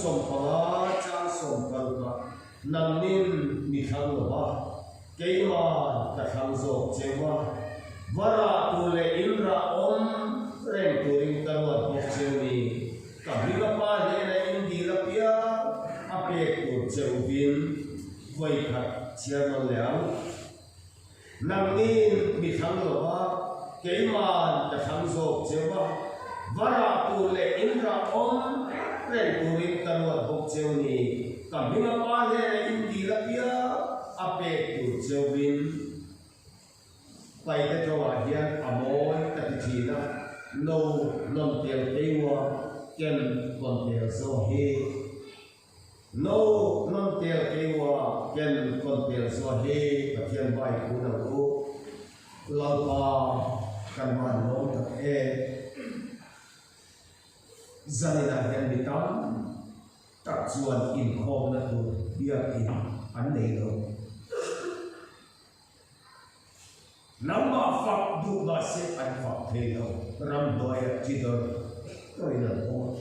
som phanga chang som kalka nang nin mi khang lowa keima ta khang zo chewa vara tu le inra om ren turing tarwa chewni ka biga pa le na indi lapia ape tu chewin voi khat chiang leang nang nin mi khang lowa keima ta khang zo chewa vara tu le inra om ren turing tarwa chewni ka biga pa le na indi lapia ape tu chewin pai cái cho bà hiền amoi cái gì đó nô non tiền tiêu ken còn tiền số he nô non tiền tiêu ken còn tiền số he và thiên bài của đầu cô lao pa căn bản nó thật e gia đình là hiền bị tắm tập chuồn in khom là tụi bia in ăn đầy rồi nắm mà phật đủ là sẽ ăn phật thế đâu ram đôi chỉ đâu tôi là thôi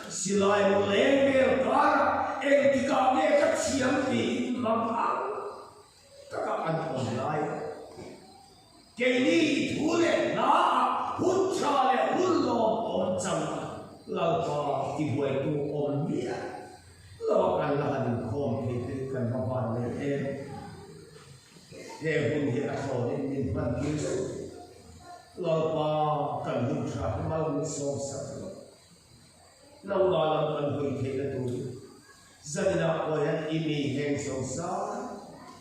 xin lỗi một lẽ về cả em thì cả nghe các chiếm vì làm ăn các ăn còn lại cái đi thu lệ na hút trà lệ hút lò ôm chăm lao phà thì quay tu ôm bia lao ăn là ăn khom thì cần bảo quản lên em để hôn hiện khổ nên mình vẫn cứu lo pa cần hút trà cái máu mình sâu sắc lâu lo làm cần hồi thế là tôi dân là ôi anh imi hẹn sâu sắc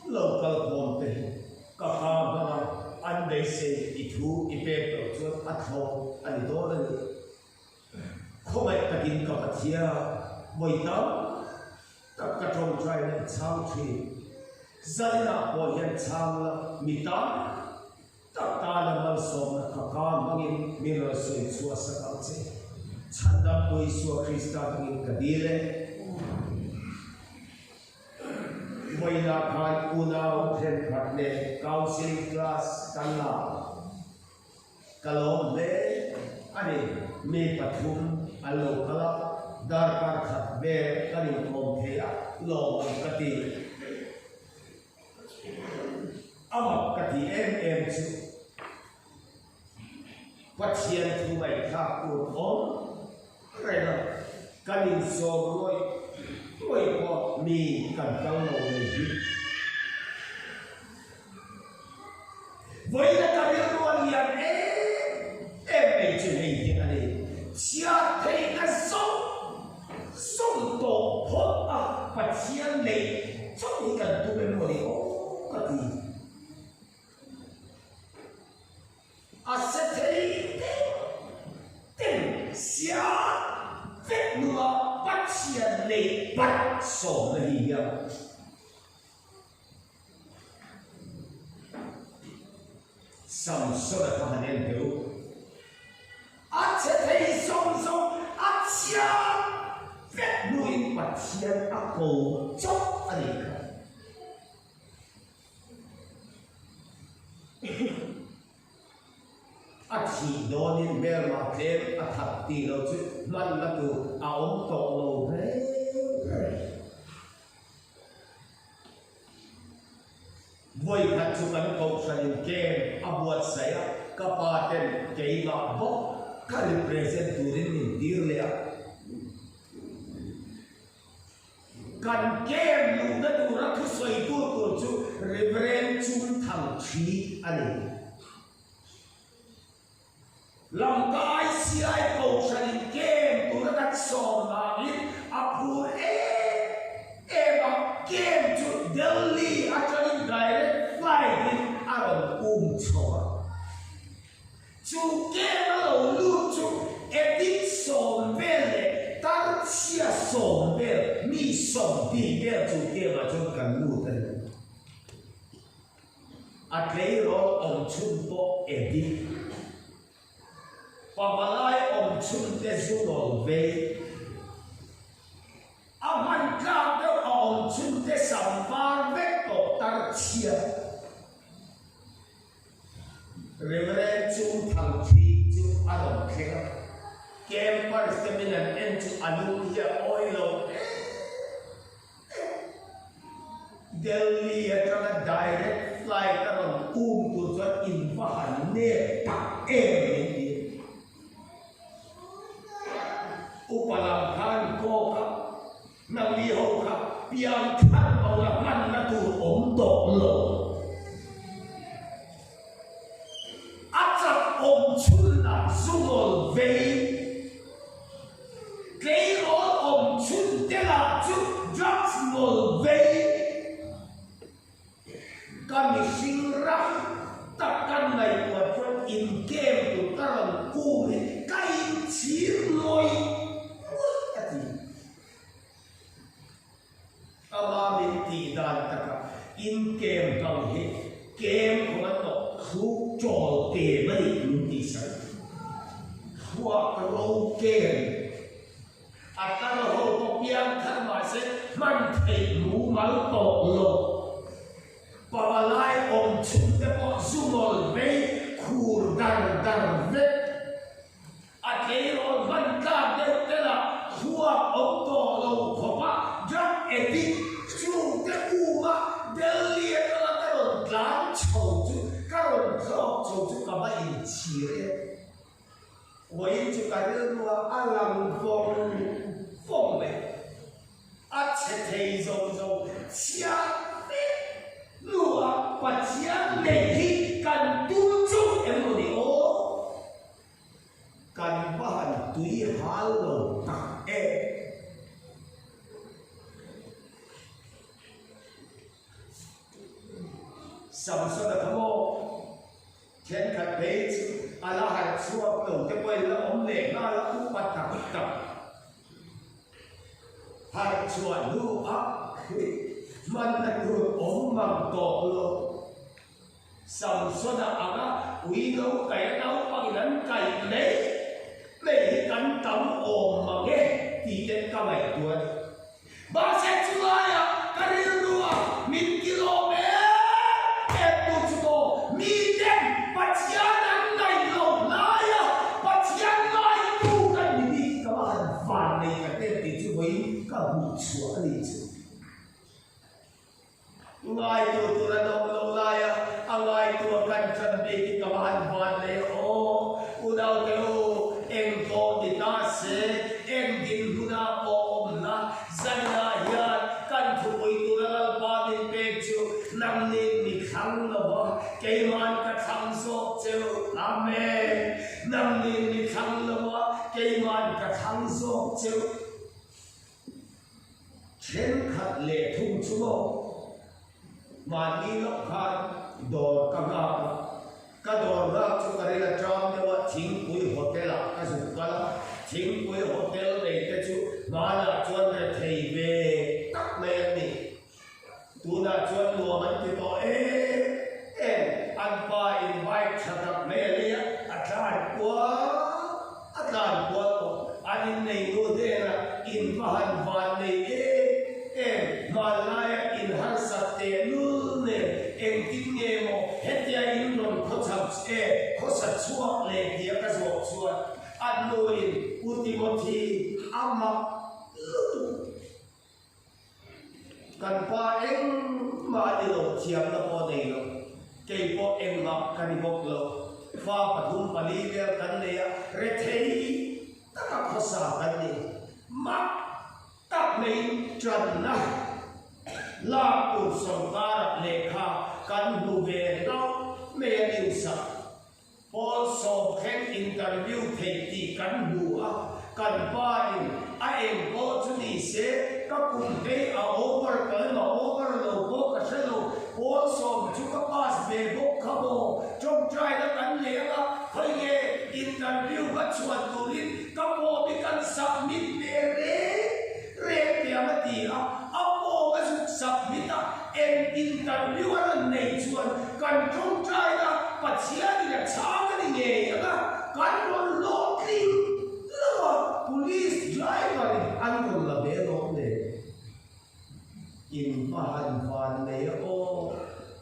lâu cầu hồn thế cả hai bạn anh đây sẽ ít thu ít bê tổ chức ăn thô ăn đó là không phải tất nhiên các bạn chia mỗi tháng các trong trai này sang thì dân là bộ hiện sang là mi tam tất cả là mang sôm là cả mang in mi rồi suy xua sắc áo chế chân đạp bôi xua Krista in cái đi lên bây giờ看unau thêm phát nè cao sinh class căn là kalau le ani mi pathum alo kala dar kar khat be kani kom thea lo kati ama kati em chu pathian thu mai kha ku om rena kanin so loi ko mi kan kang lo nei hi voi la ta ri ro lian em ei chu nei hi ani chia thei ka song to phot a pathian nei chong ni kan tu be mo ni o kati asetei tem sia vet nua pathian nei pat so na hi ya sam so da ka hanen deu asetei song atia vet nui pathian a ko chok ani ka chỉ đó nên bé mà thêm thật thì nó chứมันlà từ áo tổ lầu thế với thật chúng anh cầu sản kem abuat saya kapaten kay mabok ka represent turin ni dirle kan kem lu na tu ra khu soi tu chu reverend chun thang chi ani lòng cái xí ai cầu sản kem tu ra đặt sòng là ít apu mà kem chu Delhi actually direct flight in Arab chua chu kem nó lu chu edit sòng về tar chia sòng về mi sòng đi về chu kem mà chu cần lu thế thấy rồi ông chun bộ edit pamalai om chun te zunol ve aman ka de om chun te sambar ve to tar chia reverend chun thang thi chu adom khe campers kami ng into Aluya Oilo. Delhi at saka direct flight aron to sa Infahan ne pa-emity. Upalangkan ko ka, nalihaw ka, piyangkan maulaman na turong doklo. At sa omchul na sungol vei, kay omchul tela chuk drugs ngol vei, kami singrang takkan na iwatron in game to tarang kumi kain sirloy ati amamin tidan taka in game kang he game ko ato khu chol te mari luti sa huwa ro game ataro ho ko piang than ma se man thei lu mal to lo Pawalay om chunte po sumol vei kur dar vet at leon banta tela huwa om to lo kopa jam etik chunte uma Delhi tela karon lan chouchu karon chouchu kaba in chire woyin chu karon wa alam fong me at chete zo chia Lua pacian lagi kan tujuh emodio kan bahan tui halo tak samsada kamu ken kat page ala har suap lo te poi la om le na la ku patak tak har suap lu a man na group om mang to lo samsona aga uino kaya nau pangilan kai nei kan tam om mange ti den ka mai tuan ba se chulaya karirua min kilome etu chuko mi den pachianan nai lo laya pachian nai tu kan ni ka van nei ka te ti chu wei ka bu chua ni chu ngai tu turan lo laya angai tu kan chan be kawan ban le o udau te o em to di ta se em din huna om na zanna ya kan thu oi tu la pa din pe chu nam ni mi khang lo ba ke man ka thang so chu amen nam ni mi khang lo ba ke man ka thang so chu chen khat le thum chu mo mani lok khan dor kaga ka dor ra chu karela tram de wa thing pui hotel ka su kala thing pui hotel le te chu mala chuan le thei ve tak me ni tu na chuan lo man ti to an pa invite chatak me le atlan kwa to anin nei no de na in vahan van nei malaya in har satte lu ne en tinge mo hetia in non khosa chuak le dia ka zo chuan anoin utimoti ama lutu kan pa eng ma de lo chiam na po dei lo ke po eng ma kan bok lo fa pathum pali le kan le ya re thei ta khosa kan ni ma tak nei tran na la pu sangkara lekha kan du ve no me liu sa Paul so khen interview thei ti kan du a kan pai a em ko chu ni se ka kum te a over ka no over lo ko ka se lo Paul so chu ka pass ve bo ka bo chong trai da kan le a khoi ye interview ka chuan tu lin ka bo bi kan submit ve re te ma ti a submit en interview an nei chuan kan thong trai da pachia ni la chang ni nge ya kan ron lo kling lo police driver an kon la be no ne in pahan van ne o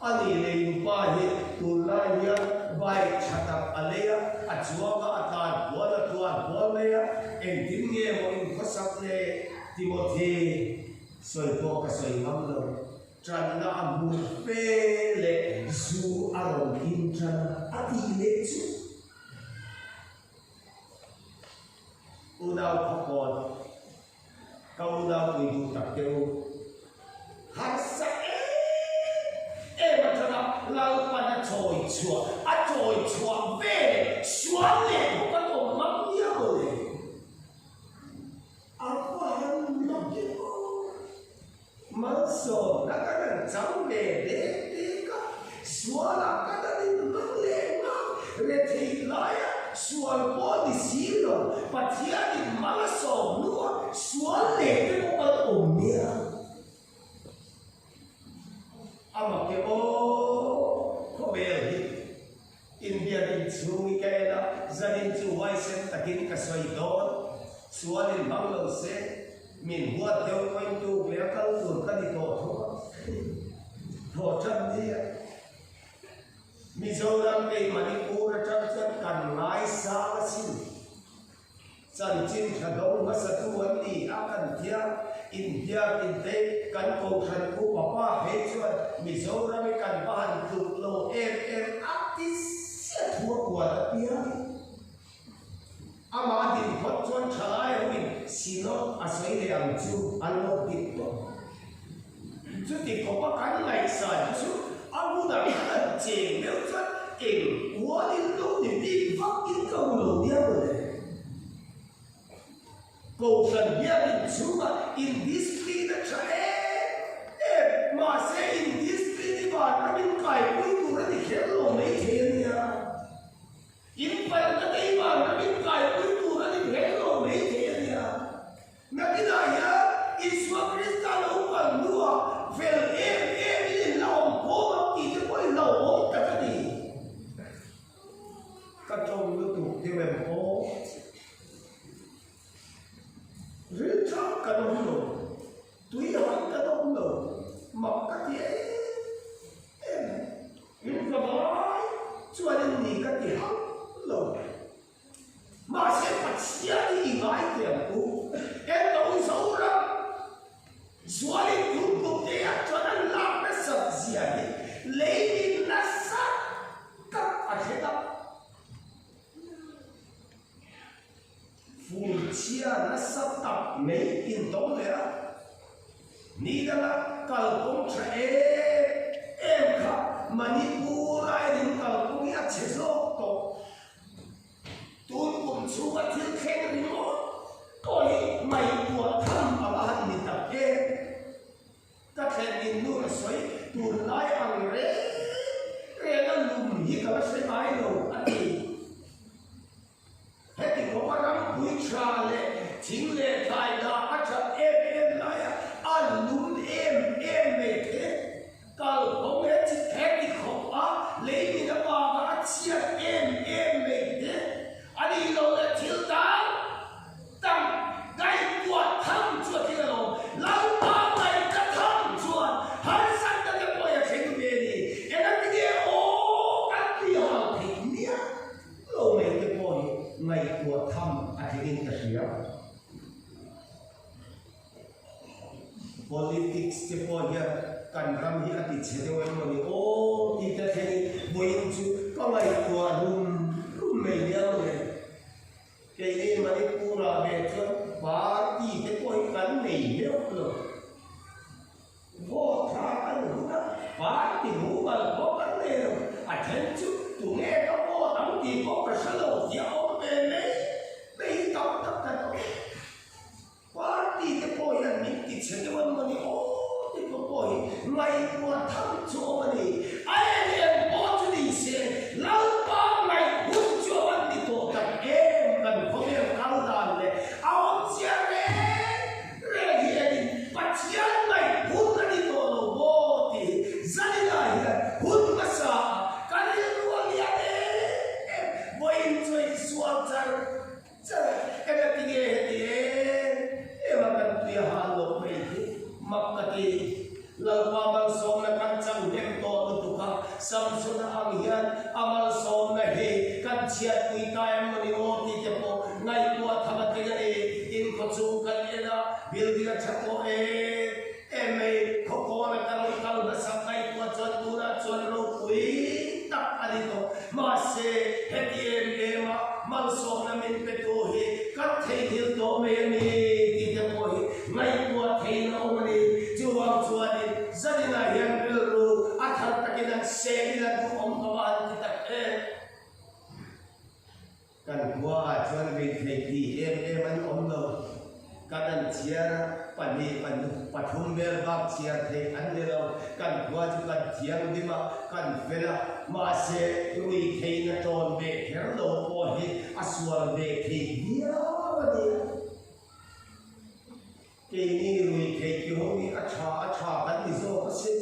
ani le pa he tu la ya vai chatak alea achwa ka atan wala tuan bol me ya em tin nghe một in có sắc lệ Timothy soi to ka soi ngam lo tran na amu pe le zu aron in tran ati le chu udao phakon kau udao kui du tak teu har sa mà cho nó lâu qua nó trồi chùa về xuống liền của các ông mắm nhiều rồi apa yang nak kita masuk nak ada jauh dek suara kata di mengelena reti laya suara polisi lo patia di malasong nuah suara dek itu kan umnya ama ke ko beli India din sungi kaya zadin chuwai sen takin kasoi don sualin banglo se min buat deu koin tu lekal tur ka di to chan dia Mizoram pe Manipur chan kan ngai sa sin chan chin thadong masatuan ni akan dia India inte kan ko than ku papa he chuan Mizoram kan ban tu lo aktis se thua kwa pia ama din hot chuan thalai win sino asai le ang chu anlo dit to chu ti ko pa kan lai sa chu amu da kan che me chuan eng wa din lo ni di vak in ka lo dia le ko san dia din chu ma in this street cha ma say in this street ba ka min kai pui tu ra di khelo me the nia in pa ka dei ba ka min kai pui tu ra di khelo me the nia na kina ya iswa krista lo pa lua vel in la ko ma ki te ko la o ka ka di ka chong lu tu te we ko Rita kadong tui han kadong makati in kabai chuan ni ka ti han lo ma se patsia ni ngai te ku to so ra suali tu te a chuan la na sab sia ni le ni na sa ka a kheta Chia na sắp tập mấy in tố lẽ ni đó là cầu công trẻ em khắp mà ni bu lại đến cầu công nhất chế số tổ tôi cũng chú vật thiên khen đi nó coi mày của thăm ở bàn mình tập em các khen in nu là xoay tuần lại bằng rê nó lùm hi cả sẽ mãi đâu anh đi hết thì có bao nhiêu quý trà lệ chính lệ thay là ăn chợ em này ăn lún em về thế kalau không hết thì hết thì không á lấy đi nó vào và chia em về thế anh đi đâu là thiếu tá tăng cái quạt thăm chuột thì là lâu ba ngày đã thăm chuột hắn sang ta cái bồi cái về đi em nói cái gì ô anh đi học thì nhá lâu mấy cái bồi ngày của thăm anh thì cái gì đó politics ke poya kan ram hi ati chede wen moni o ti ta theni boyin chu ka ngai ko rum me ya le ke ni mani pura be cho ba ti ke poi kan nei le lo vo tha kan ru ta ba ti ru ba ko kan le a chen chu tu nghe ka vo tam ti ko ka sa lo ya o me ta ta ta Parti ke poya ni ti chede wan mani o ti ko poi ngai ko tham cho mani ai em o tu ni se lau pa ngai hu cho wan ni to ka em kan ko me kal dan le aw chia re hi pa chia ngai hu ka ni to lo bo ti zani la ya hu ma sa ka ni ru ya bo in choi sual tar cha ka ti ge he makati lalpaman som na kancang dento tutuka samsuna anghian amal som na he kanciat kuitayam mani oti tepo ngai tua thamat kaya sung kan ena building chapo mai khoko na kal na sakai ko chon pura chon ro pui tak ali to ma se heti ema mal so na min pe to he ka thei hil to me ni ti te ko he ngai ko thei no ni chuwa chuwa ni zadina yang ru athar takina se ni la tu om to an ti tak kan gua chuan me thei ti an om lo kan chia pani pathum ber bak chia thei an le lo kan gua chu kan thiang di ma kan vela ma se rui thei na ton be her lo ko hi aswal be thei dia ni ke ni rui thei ki ho ni acha kan ni zo ka se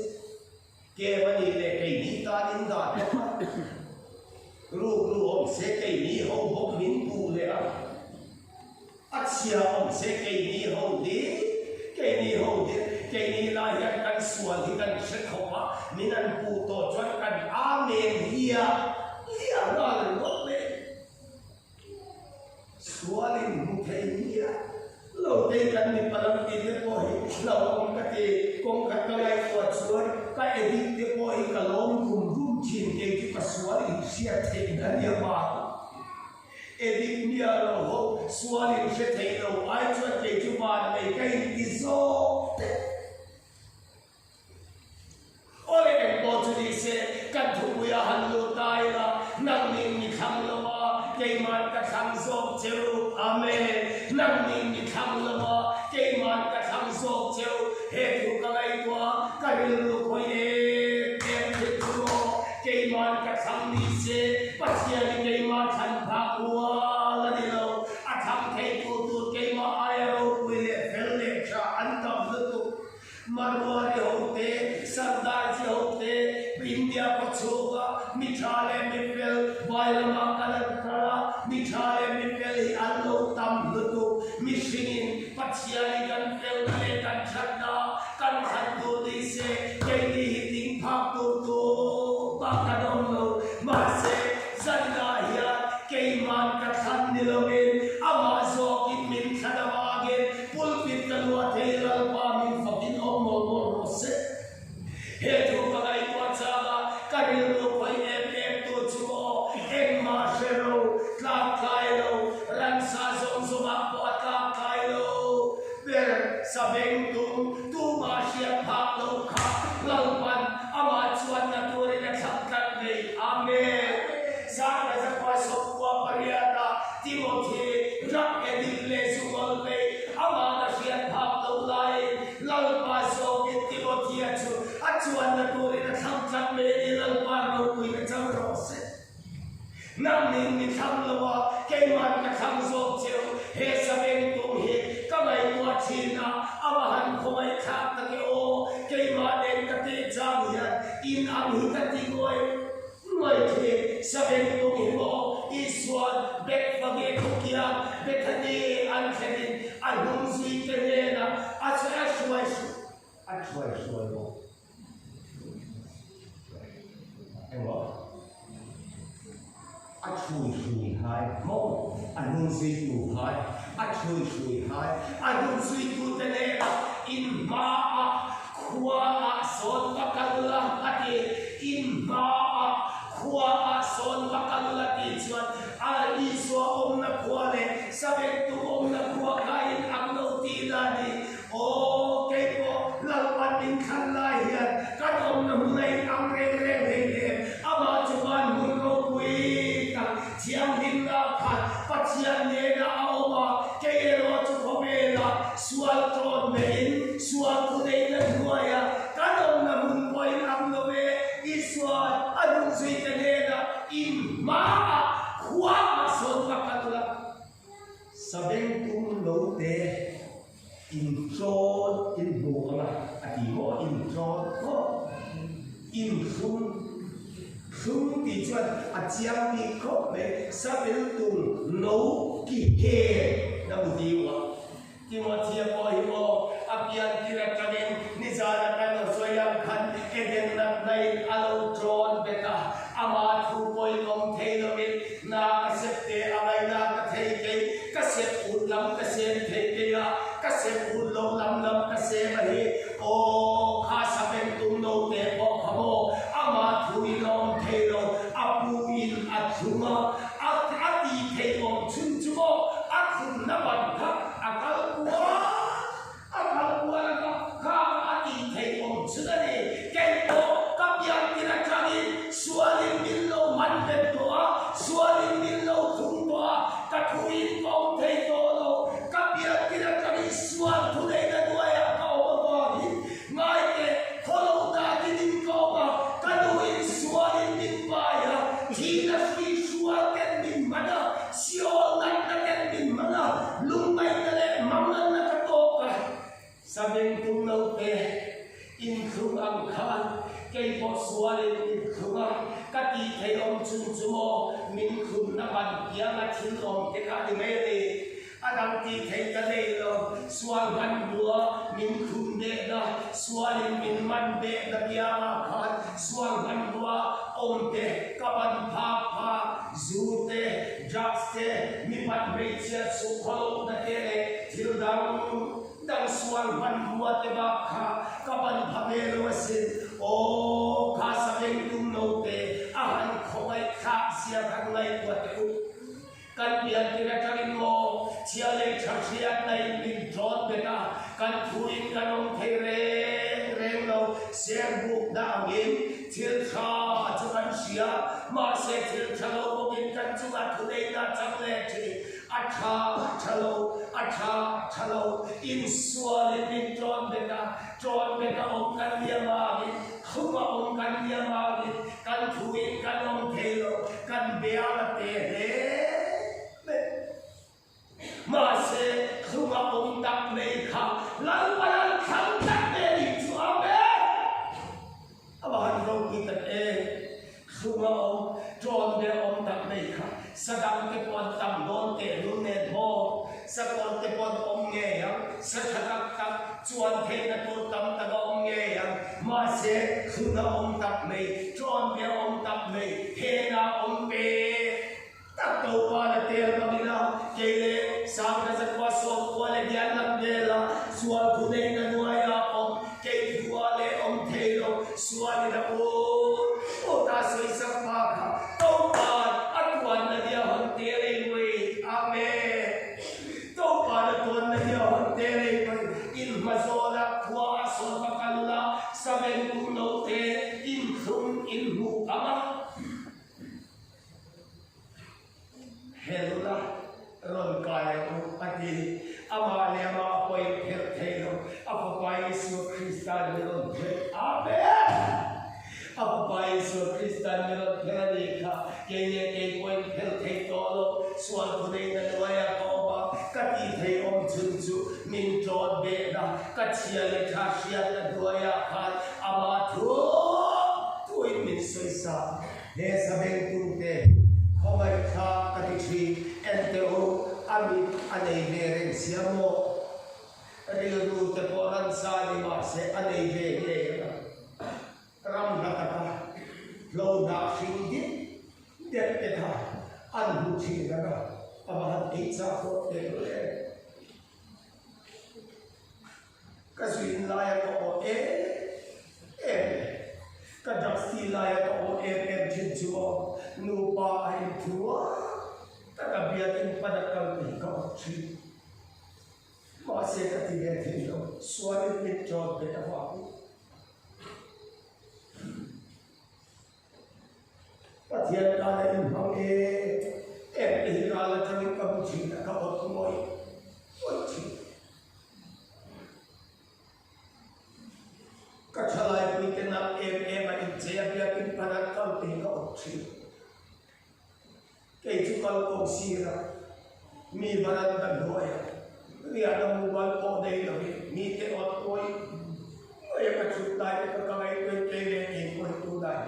ke mani le ke ni ta din da ru om se ke ni ho min pu le a chia om se ke ni ho di ke ni la ya kan sual hi kan se khopa minan pu to chon kan amen hia ra lo le sualin mu ke ni lo te kan ni palam ti le ko hi lo om ka te kong ka ka lai ko chuan ka edit te ko hi ka lom rum chin ke ki pa sualin sia te na ni ma edit nia lo ho sualin se te lo ai chuan ke chu ba mai kai ti zo ole en ko chu ni se kan thu ya han lo tai la nang ning ni kham lo ma ke man ka kham zo cheu amen nang ning ni kham lo ma ke man ka kham zo cheu he thu ka lai kwa ka ri lu ko ye ke thi chu ke man ka kham ni se pa sia ni ke ma than pha kwa la ni lo a tham thei tu tu ke ma ai ro pu le fel le cha an tam lu tu marwa ri ho te sardar ji ho te india ko chuga mithale mi pel bailama kalan kara mithale mi pel hi allo tam lu tu mishingin pachia ni kan pel le kan chanda kan han tu di se ke ni ting phak tu tu ba ka dom lo ma se zanda ya ke man ka than ni lo min ama zo kin min khadawa ge pulpit kan wa theilal pa min fakin om mo se he tu ka ai kwa chaga karil lo pai em tu chuo em ma shero tla kai lo ran sa zong zo ma po ta kai lo ber sabeng tu ma sia pha lo kha lal pan ama chuan na tu ri na thak kan nei amen sa na za pa so kwa pariata timothy rak edit le su gol le ama na sia pha lo lai lal pa so ki timothy chu achuan na tu ri na thak kan me ni lal pa ro kui na cham ro se nam ning ni tham lo wa ke man ka tham zo cheu he sabeng tu he ka mai wa china ama han khoi kha ta ke o ke ma den ka te chang ya in am hi ka ti goi mai the sabeng tu hi mo iswan bek bage khokia bekhani an khenin an hum sui ke ne na achwa shwai mo em a chui hai mo an hung sui tu hai a chui hai an hung sui tu te ne in ma a khua a son pakalla ati in ma a khua a son pakalla ti chuan a i so om na khua le sabe tu om na khua kai am lo ti la ni o ke ko lal pan in khan lai hian kan om na nei am re ama chuan mun ro pui chiang hin la khat pachian ne na auma ke ro chu khobela sual tron me in sual tu nei na duaya kanong na mun poi am no me iswat adung sui te ne na in ma khwa son pakatula sabeng tum lo te in tron in bu ala ati mo in tron ko in sum ti chuan a chiang ni khop me sabel tum no ki he na bu ti wa timothy ko hi mo apian tira kamen ni zana kan so yang khan eden na nai alo tron beta ama thu poi lom theilo min na ka septe amai na ka thei ke ka sep ulam ka sen thei ke ya kia mà thiên om cái cả thì mấy đi Adam ti thấy cái này rồi sual văn bùa min khun đệ đó sual min man đệ đó kia mà khát sual văn bùa om te kapan pha pha zu te jobs te mi pat mấy chia su khâu đó kia này thiếu đang sual văn bùa te ba kha kapan pha về rồi xin ô kha sa bên tung nô te anh không ai khác xia thằng này của te kan bian kira charin mo chiale chachia nai min dron beta kan thuin kanong thei reng lo ser buk da angin thil kha chu kan sia ma se thil chalo ko bin kan chu ga thudei na changle thi atha chalo in suale min dron beta om kan lia ma gi khuma om kan lia ma gi kan thuin kanong thei lo kan bea te he mà sẽ không có ông tập này khá lần và lần khẳng tập này đi chú áo bé mà hắn không kỹ tật không có ông tròn bé ông tập này khá sa đăng cái con tầm đón tệ luôn nè thô sa con cái con ông nghe sa thật tập chuan thế là tôi tâm ta ông nghe mà sẽ không có ông tập này tròn bé ông tập này thế là ông bé tập đầu qua là tiền mà đi nào kể lệ sao ra rất qua số qua là gian làm đề là xua phụ này là nuôi ông kể qua lệ ông thầy đâu xua đi là ô ta soi sắc phá khá tâu bà ăn quan là điều hồn tế lệ người amen tâu bà là tuần là điều hồn tế lệ người in mà dô là qua số mà khăn là sa bên cũng nấu tế in không in hụ ama hello la ron kai ko ati ama le ma koi phel thelo apa pai su Christian ron the amen apa pai su Christian ron phel kha ke ye ke koi phel the to lo suan thu nei na loya ko ba kati thei om chun chu min trot be da kachia le tha sia na loya khan ama thu in min soi sa he sabeng tung te không ai khác cái gì em theo ami anh ấy về rèn xiêm mô rồi luôn tập bộ lần sau đi mà sẽ anh ấy về để ram ra cả lâu đã sinh đi đẹp đẹp ha anh hút chi ra cả aber hat ít ra phốt để rồi cái gì lại có em cái đặc sĩ lại có em trên chúa nụ ba ai chúa ta đặc biệt in pada cầm thì có chi mà sẽ cái gì để thì đâu xóa đi biết cho cái ta hoa ta thiệt là em không em thì là trong cái cầm chi là có một mối chi cái trả lại quy cái nào em mà in chế biết in pada cầm thì có một chi cái chú con công sĩ ra mi banan tan đôi vì anh em muốn có đây là mi cái ở tôi cái chú đại cái cái tôi cái này cái chú đại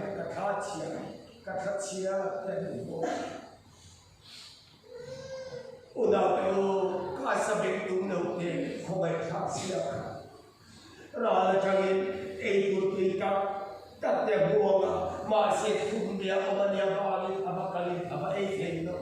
cái thắt chia cái này bộ ủa đâu cái sao biết đúng đâu thì không phải thắt chia rồi là cho nên ai cũng tùy các để buông mà sẽ thùng địa ông anh em vào đi apa kali apa thế đó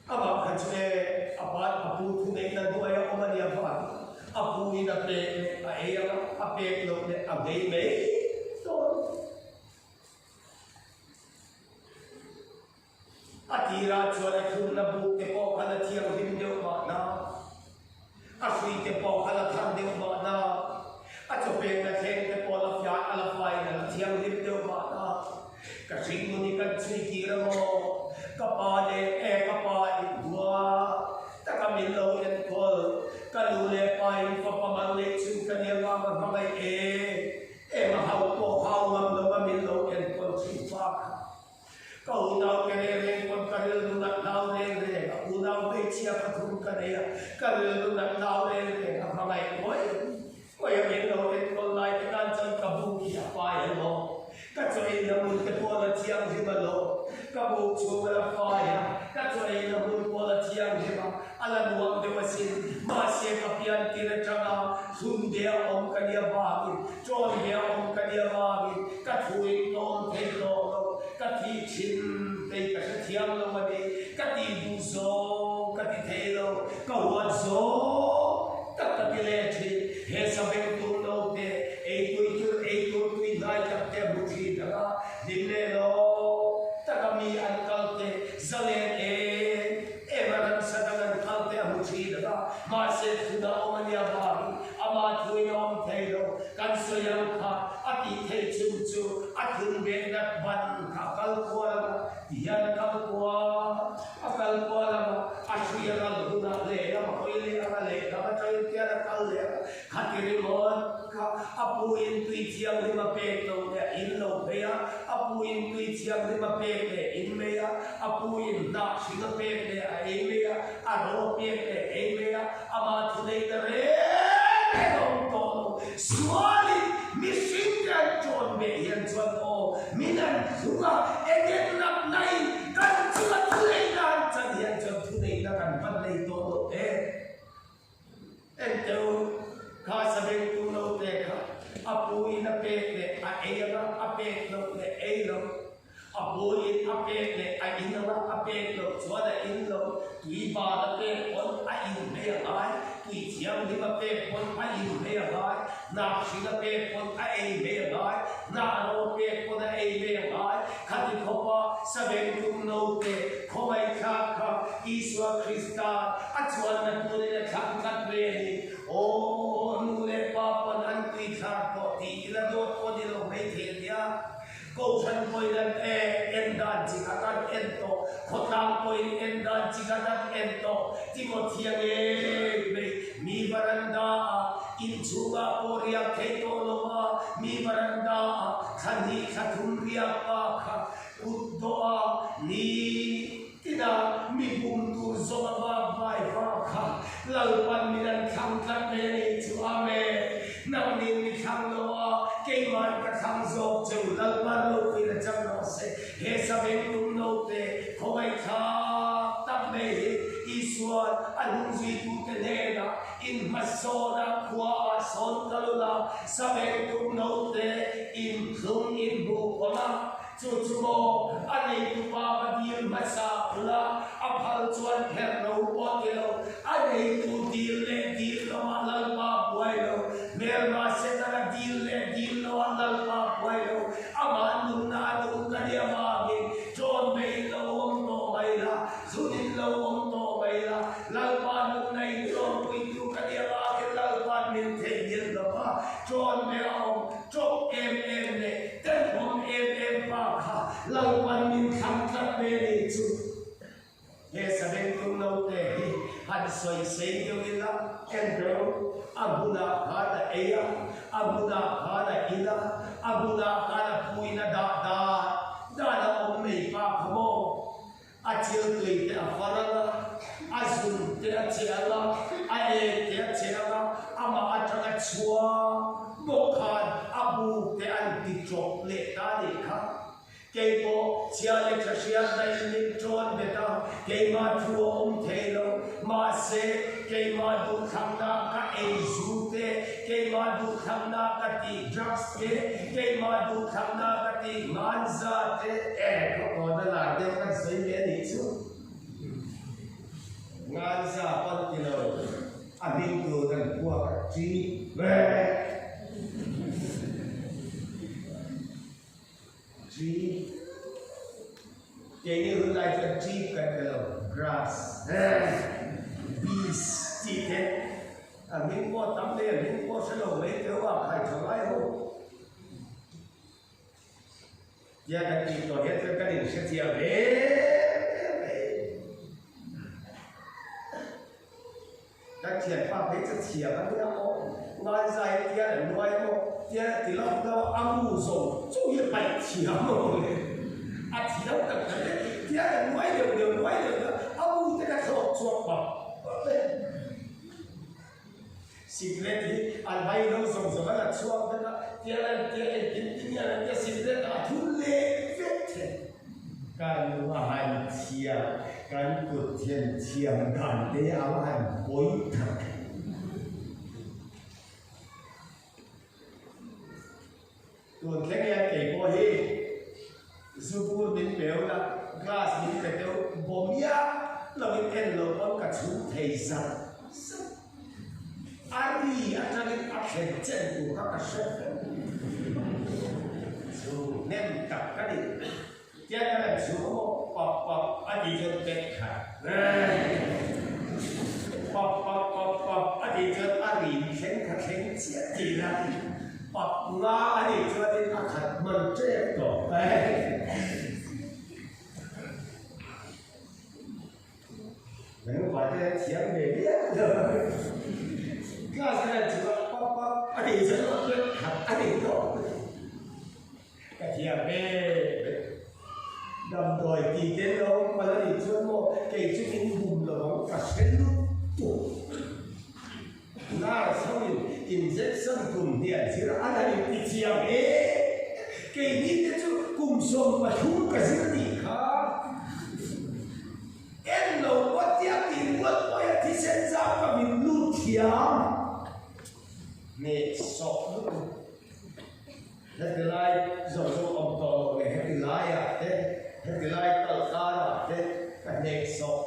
apa cái chuyện apa apu thùng này là đôi ông anh em vào apu ini là pe ai apa lúc này anh ấy mấy thôi atira cho lại thùng là buộc cái bao cái là thiêng hình điệu mà na Asui ke pau kala thang deu ba na a cho pe na theng ke pau la fya ala fai na thiang lim deu ba na ka sing mu ni kan chui ki ra mo ka pa le ka pa i dua ta ka min lo en kol ka lu le pai fa pa man le chung ka ne wa ma mai ma hau ko hau ngam lo ma min lo en kol chi fa câu nào cái này lên con cái lưng đặt đau lên để các cụ nào về chia các thùng cái này cái lưng đặt đau lên để các hàng ngày mỗi em biết đâu cái con lại cái đàn chân cầm bung kia phải không thiam lo mà đi cái ti du zo cái ti thế lo cái vật zo tất cả cái lệ thì hết sao bên tu lo thế ấy tôi lại chặt cái bút chi đó đi lên lo tất cả mi ăn câu thế giờ lên em mà làm sao đang ăn câu thế bút chi đó mà sẽ thu đó ông anh em bảo ama thui nom thei lo kan so yang kha ati thei chu athun be nat ban kha kal kwa hian kal kwa akal kwa la ashriya la guna le la hoile ala le la chai tia la kal le khatiri mon kha apu in tui chiang ni ma pe lo ne in lo pe ya apu in tui chiang ni ma pe le in me ya apu in da sing pe le ai me ya aro pe le ai me ya ama thulei ta re Swali misingan John Beyan John O minan suga egen nak nai kan suga tulay na sadian John tulay na kan panlay todo ento kasabing tuno te ka apu ina peke a eya a peke no le eyo apu in a peke a ina a peke no swada in lo tui ba da pe on a in me ai tui chiang ni ma pe on a in me ai na shi na pe on a e me ai na no pe on a e me ai khati khopa sabeng tum no te khomai kha kha Iswa Krista a chuan na tu le kham khat ve ni o nu le pa pan an tui kha ko ti la do ko di lo mai the dia câu chân tôi lên em đàn chỉ cả các em to khó khăn tôi em đàn chỉ cả các em to chỉ một thiêng mi varanda in chuga poria keto lova mi varanda khani khathum ria pa kha uddoa ni tina mi bum tu zoma ba vai va kha lalpan mi dan kham khat me ni chu ame nam ni mi kham lo cái món cái thằng dọc chiều lăn ban lâu vì là trong nó sẽ hết sao bên đúng lâu tệ không ai khá tạm bề Iswan anh duy tu cái này là in mặt số là qua son ta là sao bên đúng lâu tệ in không in bộ mà chú mò anh ấy tu ba ba điên mặt sa là áp hal chuan hẹp lâu bọt cái lâu anh ấy tu điên là mà lăn ba quay lâu mer mà sẽ là điên lo andal pa puelo aman na nung kanya magi John may lawang to bayla sunin lawang to bayla lalpan nung nay John puito kanya magi lalpan min tingin na pa John may ang chok ne ten hom pa ka lalpan min kamkat meni chu he sabeng tung nau te had soy say yo ila kendro abuna kada eya abuna kada ila abuna kada puina da na om mei pa khamo achil tui te afarala azun te achela ae te achela ama atanga chua bokhan abu te anti chocolate ta de kha cái bộ chia lệ cho chia đây linh tròn về ta cái mà thua ông thầy lo mà sẽ cái mà đủ khăm na các ấy du thế cái mà đủ khăm na các tí drugs thế cái mà đủ khăm na các tí manza thế có còn là điều các suy nghĩ đi chứ manza con kia lo anh đi từ thành qua chi về tree. Cái này là like a tree cái là grass, bees, tree thế. Mình có tắm lên, mình có sẽ lâu mấy cái vào khai trở lại không? Giờ cái tree tôi hết cái này sẽ chia về. Các chuyện pháp phải sẽ chia cái đó. Nói dài kia là nói không? Kia thì nó âm u rồi, chú ý phải chia rồi. À chỉ đâu cần cái đấy, kia là nói đều nói nữa. Âm u thế là không chuột vào. Secret thì anh hay đâu rồi là chuột đó. Kia là tin là kia secret là thu lệ phết thế. Can là hành chia, can cột thiên chiang đàn để áo hành bối thật. Tuần khác nghe kể qua đi, sư phụ đến béo là glass đến cái tiêu chú thầy rằng Ari akan akan cenderung kakak seven. So nem tak kali. Dia kan semua pap adi jod bekha. Pap adi jod Ari khen khen jadi lah. Pap nga adi jod akan mencet tu. Memang pada tiang dia. Các anh chị có đi chơi nó anh đi đó cái thiệp đầm đồi kỳ đến đâu mà nó đi chơi một cái chuyện những vùng là bóng cả cái lúc tụ na sau này injection cùng tiền chứ anh ấy đi chiang cái gì đấy chứ cùng sống mà thu cái gì đi khác em lâu quá tiếc tiền quá thôi thì sẽ ra và mình lút thiam nè sọt lúc hết cái lai rồi ông to này hết cái lai à thế hết cái lai tao ta à thế cái nè sọt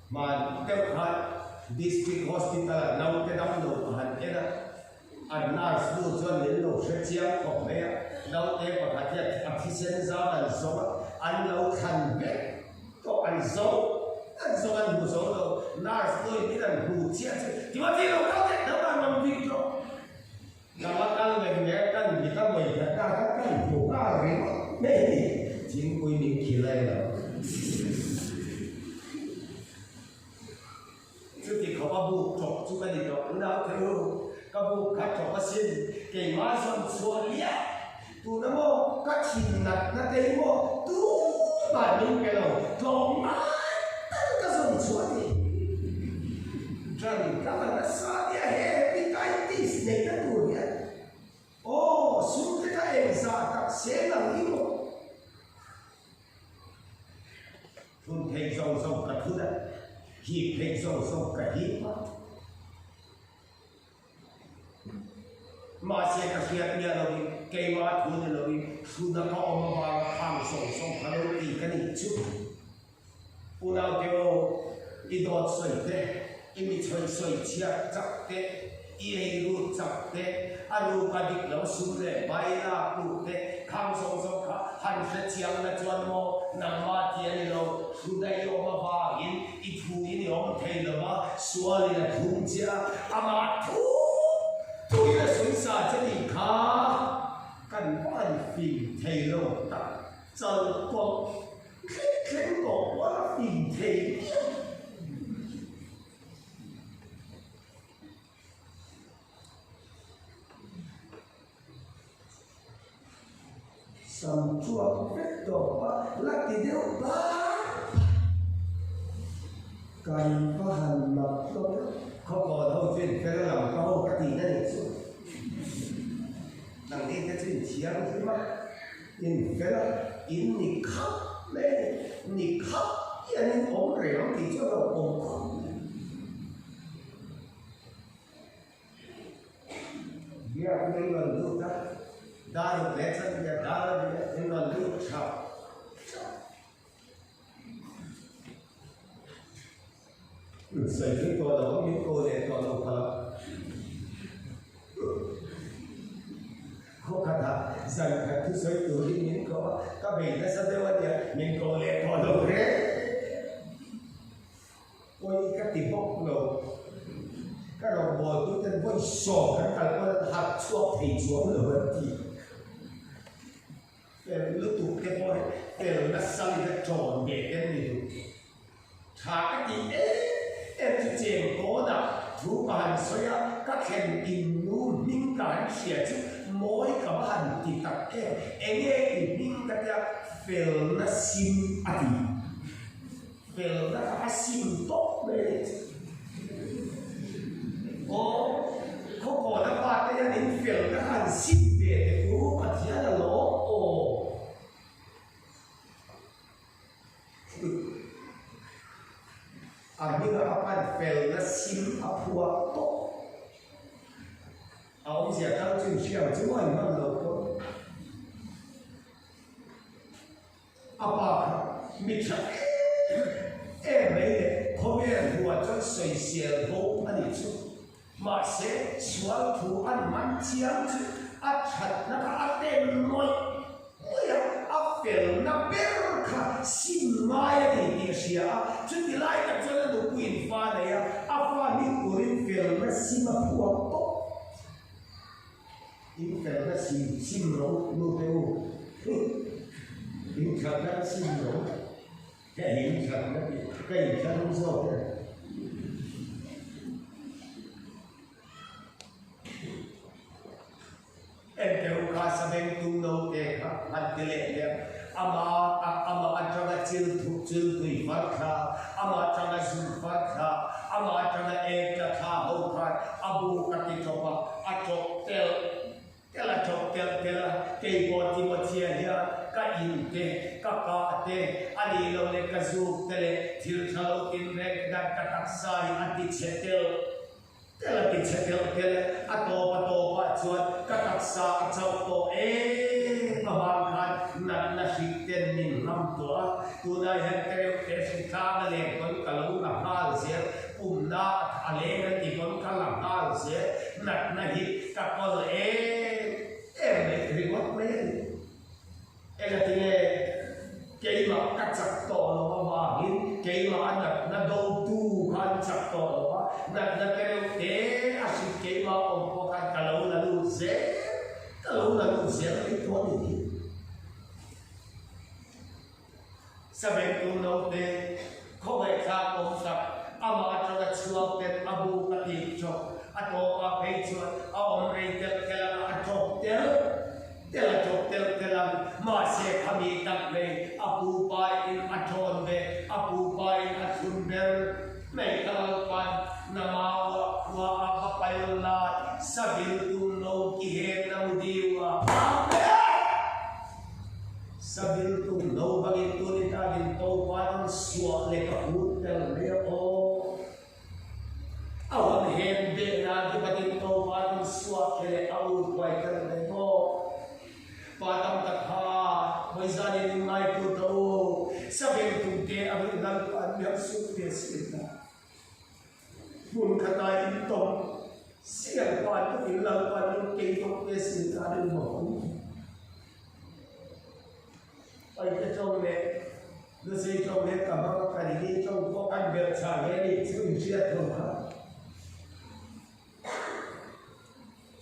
mà cái khai district hospital nào cái đám đầu hành cái đó anh nurse luôn cho nên lâu sẽ chiangของเนี่ยเราเองประเทศอัพที่เซนซ่าอันสองอันเราคันเบ็ดก็อันสองอันสองอันหูสองเรา nurse ด้วยนี่อันหูเชี่ยที่ว่าที่เราเข้าใจแล้วมันวิ่งตรงแล้วกันแบบนี้กันมีตั้งไว้แต่กันหูอะไรไม่จริงคุยมีกี่เลยแล้วชุดที่เขาว่าบุกจบชุดกันดีจบแล้วเธอก็บุกขัดจบก็สิ้นเก่งมาส่วนส่วนเลี้ยตูน้ำโมก็ชินนักนั่นเองโมตูบาดนิ้วกันเราตรงมาตั้งก็ส่วนส่วนนี้จังก็มันก็สาดีเฮปิไกติสในกันตัวเนี่ยโอ้สุดที่เขาเองสาตักเสียงอะไรโมคุณเพลงส่งกระทุ้นฮีเพลงส่งกระฮีมามาเสียกับเสียเนี่ยเราดิเกมาทุนเราดิสุนัขเขาเอามาบางข้างส่งพาเราตีกันอีกชุดปูนาเดียวอีดอดสวยเตะอีมีชอยสวยเชียจับเตะอีให้รู้จับเตะอารูกระดิกเราสุดเลยใบลาปูเตะข้างส่งขาหันเสียงและจวนโมนำมาเทียนเราสุดได้ยอมมาบากินอีทูอินยอมเทเลมาสวาลีและทุ่งเจ้าอามาทูตัวนี้สวยสาจะดีค่ะกันบ้านฟินเทโลตัดเจอตัวเคล็ดบอกว่าฟินเทสัมผัสเป็ดดอกว่าลักที่เดียวบ้าการพัฒนาตัวเขาบอกเขาเป็นแค่หลังเขาปกตินั่นเองสุดดังนี้จะถึงเชียงใช่ไหมอินแค่อินนิคับเลยนิคับยันผมเรียนที่จะเราผมเยี่ยมเลยมันดูนะได้เล็กสักอย่างได้เลยมันดูชอบใส่ที่ตัวเรามีโกเลตัวเราพลังเขาคาถาใส่ขัดที่ใส่ตัวที่มีเขาว่าก็เป็นแต่สัตว์ว่าเนี่ยมีโกเลตัวเราเร่โอ้ยก็ติดพวกเราก็เราบอกตัวเป็นพวกสอบกันกันว่าหักชั่วผิดชั่วเหลือวันที่เป็นฤดูแค่พอเป็นนักสั่งจะจอนเด็กกันนี่ดูฉากที่เอ็มจะเจียงโกดับรูปหันสวยก็แข่งอินนูนิ่งการเสียจุมอยกับหันติดตัดเอ็งนิ่งกันจะเฟลนัสซิมอดีเฟลนัสซิมตกเลยโอ้เขาโกดับว่าแต่ยังนิ่งเฟลนัสหันซิมเบรรู้ปัจจัยละโลโออันนี้ก็เอาไปเฟลและซิมอัพวัวโตเอาเสียทั้งจึงเชี่ยวจึงว่ามันเราก็อาปาก มีใครไม่เลยเขาไม่หัวจนสวยเสียโบอันนี้ชุดมาเสียสวนถูอันมันเชียงชุดอัดฉัดนักอัดเต็มหน่อยเฮ้ยอัดเปลี่ยนนับเบลค่ะสิ่งไม่ได้เดียเสียชุดที่ไล่กันจนเราดูอินฟ้าเลยอัดฟ้านี่ตัวอินเฟลนั่นสิ่งมาพวกโตอินเฟลนั่นสิ่งเราดูเร็วอินเฟลนั่นสิ่งเราแค่อินเฟลนั่นก็อินเฟลนั่นโซ่เลยEntah ukas sabeng tunggu ke hati le, ama antara cil tui farka, ama antara zul farka, ama antara kata hokan, abu kati coba, acok tel, keibo timotia dia, kainte, kakate, ali lo le kazuk tele, til kalau tinrek dan katak sai anti cetel. Tela dicetel atau cuat kataksa atau mabangkan nasikten min namtua tunai hentai kesikang lekon kalau nakal sia umna alengan ikon kalau nakal sia nahi kapol ribut men elatine keima kacak tolo mabangin keima anak nadoutu kan cak tolo nagkakaroon asyik kayo makumpukan kalau naluze ito hindi sabi ko naute kung ay kakumsak ang mga trangatsuwapet abu katitso at o kapitso ang reytel kailangan at choktel kailangan masya kami takbe apu pain at chonbe apu pain at sunber may kalalpan namawa wa kapayulat sabil tunaw kihen na mudiwa. Amen! Sabil tunaw bagay tunit agin to parang suwak le kaputel leo. Awang hende na gibatin to parang suwak le awupay ka leo. Patang takha, may zanin ngay puto. Sabil tunte abin nalpan niyang suktes kita. Pun kata itu, siapa itu hilang pada kehidupan sekarang mohon. Ayat jomle, nasi jomle kamar kali jom bukan bercakap ini cuci tuhan.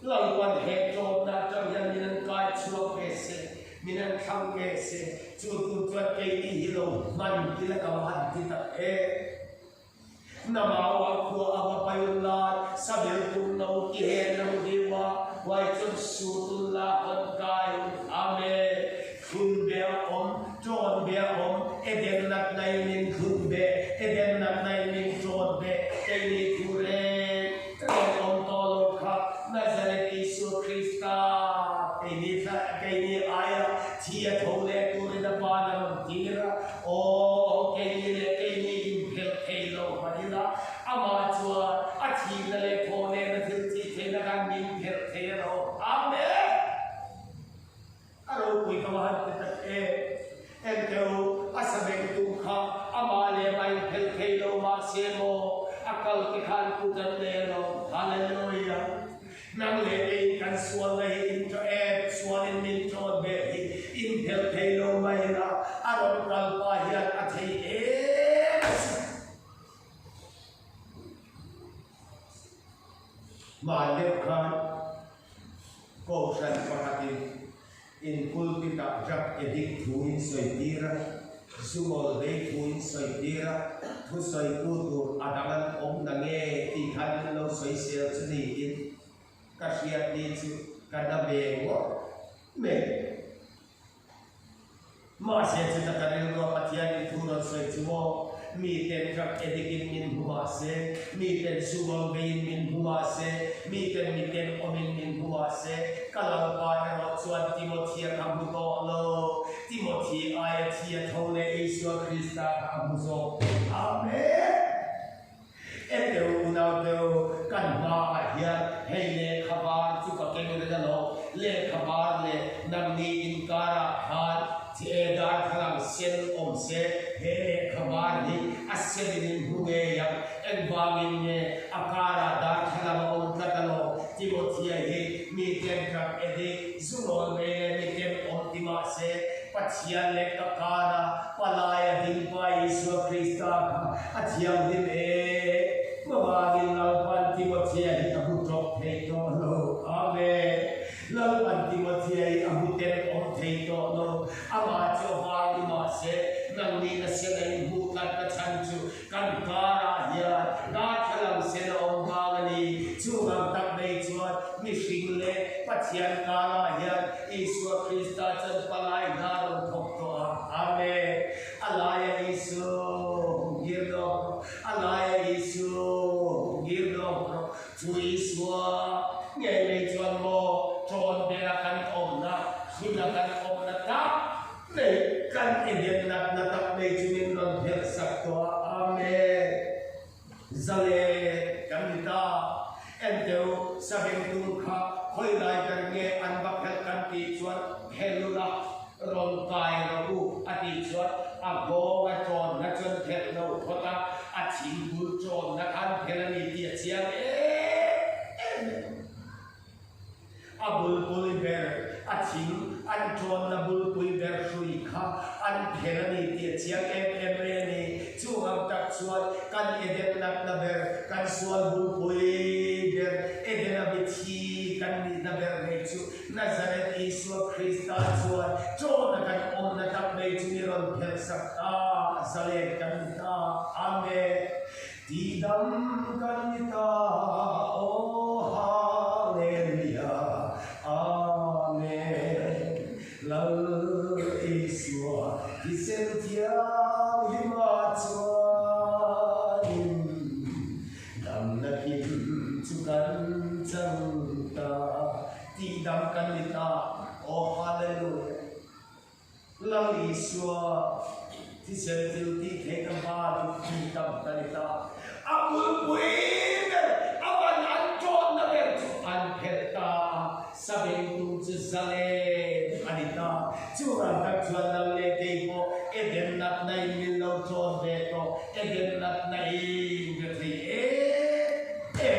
Laluan hejom datang yang minang kai suap kese, minang kam kese, cuci tuan kini hilang man kita kawan kita namawa ko apapayulat sabil tunaw kihen ng diwa way sunsutul lakad kayo amen kunbe om John be om eden nat naimin kunbe eden nat naimin John be kini kure om tolong ka Nazaret Isu Krista kini aya tia tole kure na panang tira o kini amatua ati nale pone na tilti te na gangin pertero amen aro kui kamahan te enteu asabeng tukha amale mai pertero masemo akal ke khan putan lero hallelujah nang le kan sualai into sualin min to be in pertero mai na aro kal pahian athei Malekkan kausan perhati in kulpita jak edik tuin soitira sumol de tuin soitira tu soitutur adangan om nange ikan lo soisel sedikit kasiat dicu kada bewo me masih cerita kadang dua patian itu non soitumo miten jak edikin min huase miten sumol bein min huase miten omin min huase kalau pada waktu Timothea kamu tolo Timothea ayat dia thole Yesus Kristus kamu so amen eteu unau teu kan ba ahia hele khabar chu ka kenu de lo le khabar le namni inkara har ti edar khalang sen om se he khabar ni assenin huge yang enbangin ne akara da thalama on katalo timothia he mi tentra ede zunol me mi tem optima se pachian le kakara palaya dilpa Yesu Krista athiam dim e mawagin lalpan timothia hi abutok theito lo amen lalpan timothia hi abuten om theito lo ama chowa ni ma se nang ni na se nang bukat ka chanchu kan kara ya na thalam se na om bangani chungam tak nei chuan mi single pachian kara ya Yesu Krista chan palai dar thok to amen alaya Yesu girdo alaya Yesu girdo chu Yesu nghe nei chuan mo chon de la kan om na hina kan om na ta nei kan indian na tak nei chunin non her sak to amen zale kamita enteu sabem tu kha khoi lai kar nge an bak kan ti chuan helula ron kai ro ati chuan ago wa chon na chon thet no khota a chin bu chon na kan phelani ti chiang abul puliber achin an chon na bul puliber shui kha an phelani ti chiang ni chuang tak chuan kan eden nak na ber kan sual bul puliber eden abithi kan ni na ber nei chu Nazareth Yesu Krista chuan chon na kan om na tak nei chu ni ron phel sakta zale kan ta amen tidam kan ta oh hallelujah amen lal Iswa disentia lima chuan dam nakin chukan chanta tidam kanita oh hallelujah lal Iswa disentia ti theka ba tidam kanita abul puiber aban anton na ber an pheta sabeng tu zale anita churan tak chuan lam le te ko eden nat nai mil lo chon ve to eden nat nai ge thi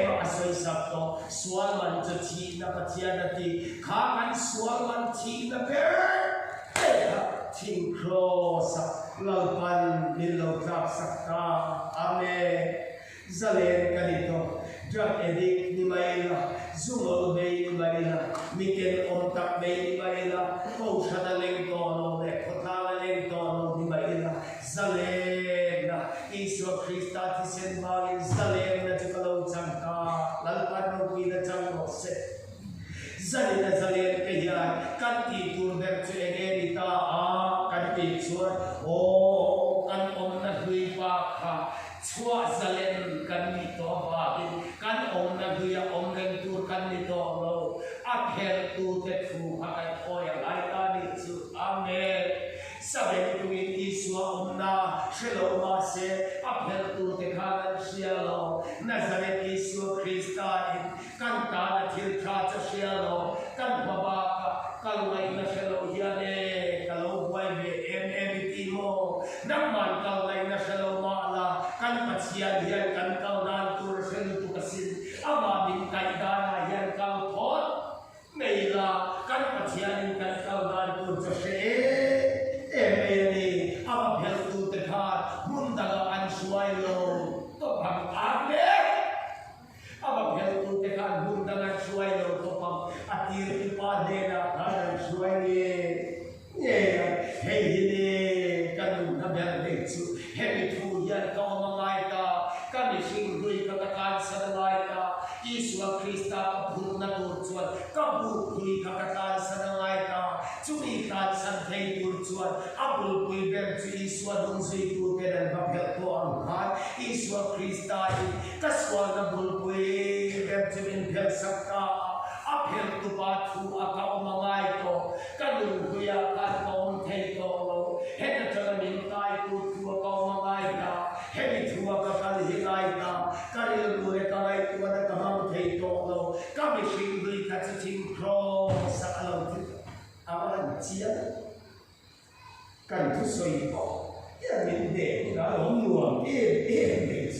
ma asoi sap to sual man cha chi na patia na ti kha kan sual man chi na ber ting cross lalpan mil lo trap sakta amen zalen kanito drug addict ni maila zumol bay ni maila miken ontak bay ni maila kaushana leng tono le kotala leng tono ni maila zalen na Yesu Krista ti sen bagin zalen na tikalo changka lalpan no kuida changko se zalen na zalen kaya kanti turber chu enita kanti chuan o kan om na hui pa kha chua zalen kan ni to ba kan om na guya om ren tur kan ni to lo a phel tu te thu ha kai khoya lai ta ni chu amen sabe tu in Yesu om na shelo ma se a phel tu te kha kan sia lo Nazareth Yesu Krista in kan ta na thil tha cha sia lo kan baba ka kalai na shelo ya ne kalo boy ve ti mo naman kalai na shelo ma la kan pachian hian kan kau nan tur sel tu kasin ama min kai dana hian kau thot nei la kan pachian kan kau nan tur cha se ni ama phel tu te kha mun da an suai lo to phang ame ama phel tu te kha mun da an suai lo to phang atir ti pa de na kan suai ni hey ni kan na ber de chu hey tu yan ka mangai ta kan sing rui ka kan sanai ta Yesu Krista ka phun na tur chuan ka bu rui ka kan sanai ta chumi kan san thei tur chuan abul pui ber chu Yesu dong sei tu te dan ba phel to ang khan Yesu Krista ka swal na bul pui ber chu min phel sakta a phel tu pa thu a ka mangai to kan lu kuya kan tom thei to lo he na cha min tai tu thu ka mangai ta he ni thu ka kal hi lai ta karil lu le ka lai tu na ka mam thei to lo ka mi sing ri ka chi ching kro sa lo ti awan chia กันทุสอยก็ยังมีเด็กนะหลงหลวงเอ็นเด็ก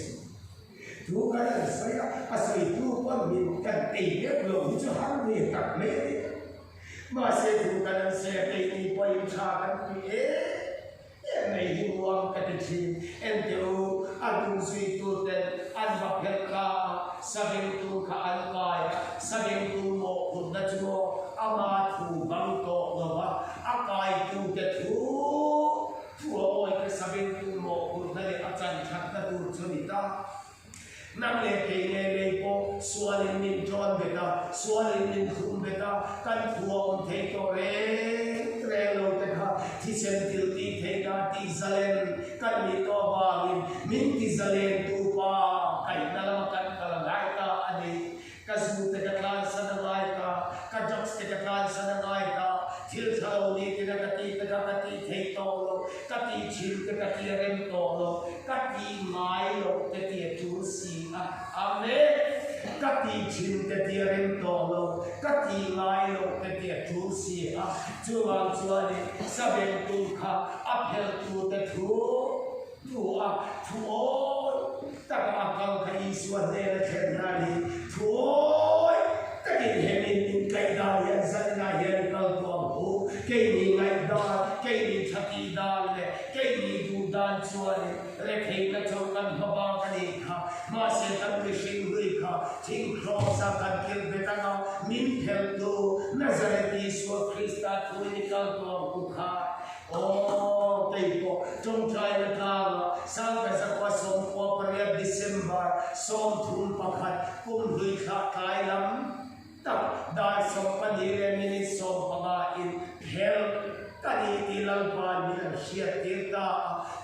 ทุกการใส่อาศัยทุกวันมีกันตีเด็กหลงจะหันเด็กตัดเล็กมาเสียทุกการเสียตีมีไปชากันยังในหิวงกันทีเอ็นเดียวอันดุสิตุเต็นอันบัพเพลกาสังเกตุข้าอันกายสังเกตุโมกุณจโมอามาทูบังโตโนวะอากายตุเกตุทัวโอยก็สังเกตุโมกุณนั่นอาจารย์ชักตะดูชนิตานั่งเล่นเกมเล่นโปสวาลินินจอนเบต้าสวาลินินคุมเบต้ากันทัวองเทโตเรเรโลเตค่ะที่เซนติลตีเทกาติซาเลนกันมีตัวบาลินมินติซาเลนตูปาไก่นั่นละกันกลางไก่ตาอันนี้กัสมุตเตกลานสันไก่ตากัจจสเตกลานสันไก่ตาทิลชาโลนีเตกติเทโตโลกัติชิลเตกติเรนโตโลกัติไมโลเตติจูสีอาเมกัติชิลเตติเรนโตโลกัติไมโลเตติจูสีจูวันจวนสเบนตุค่ะอัพเฮลตูเตทูทูโอตะกะกังไคสวเดลเทนาลีทูตะกินเฮมินไกดายันซันนาเยนกัลตัวหูเกนีไงดาเกนีชักีดาเลเกนีดูดานชวนเรคเฮกชงกันพบากันอีกค่ะมาเสตันวิชิงลุยค่ะทิ้งครอสักกันคิลเบตังมินเทลตูนาซาเรติสวคริสต์ทูนิกัลตัวหูค่ะโอ้เตยโกจงใจละทางสังกัดสักว่าสมปอปริยดิเซมบาร์สมทุนประคัดกุมลุยขาคายลำตับได้สมปนิเรมินิสมปะกาอินเพลกันอีติลัลปานิลเชียติตา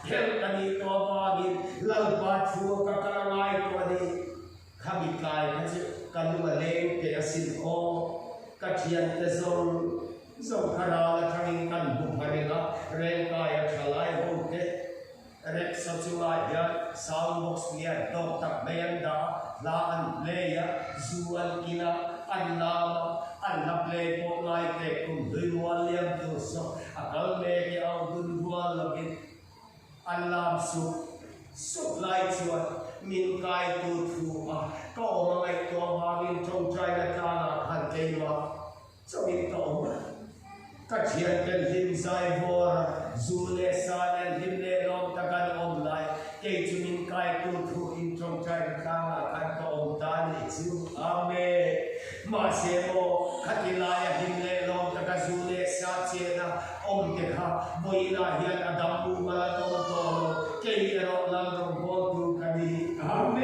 เพลกันอีตัวบาบินลัลปาชัวกะกะลายตัวนี้ข้ามีกายนะจ๊ะกันดูว่าเลงเกอสินโอกัจเจียนเตซงส่งคาราและทางนี้กันบุพเพนะเรงกายฉลายโฮเกเร็กสัจวายะสาวบ็อกซ์เนี่ยตอกตักเบียนดาลาอันเลียจูอันกินาอันลามาอันนับเลย์พวกนายเตะคุมดุยวัลเลียมตัวสออักลเมย์เอาดุนวัลลักินอันลามสุขไล่ชวนมินกายตูทูมาก็ออกมาไอ้ตัวบาวินจงใจและจานาขันเจมาจะมีตัวมากัจเจียนเป็นหิมไซวอร์จูเลสานและหิมเลรอมตะกันอมไลเกจุมินกายตูทูอินจงใจและจานาขันตัวอมตานิจูอาเมมาเสโมขัติลายหิมเลรอมตะกันจูเลสาเจนะอมเกค่ะบอยลาเฮียนอดัมบูมาลาโตโตเกยรอลังรบอตูกันดีอาเม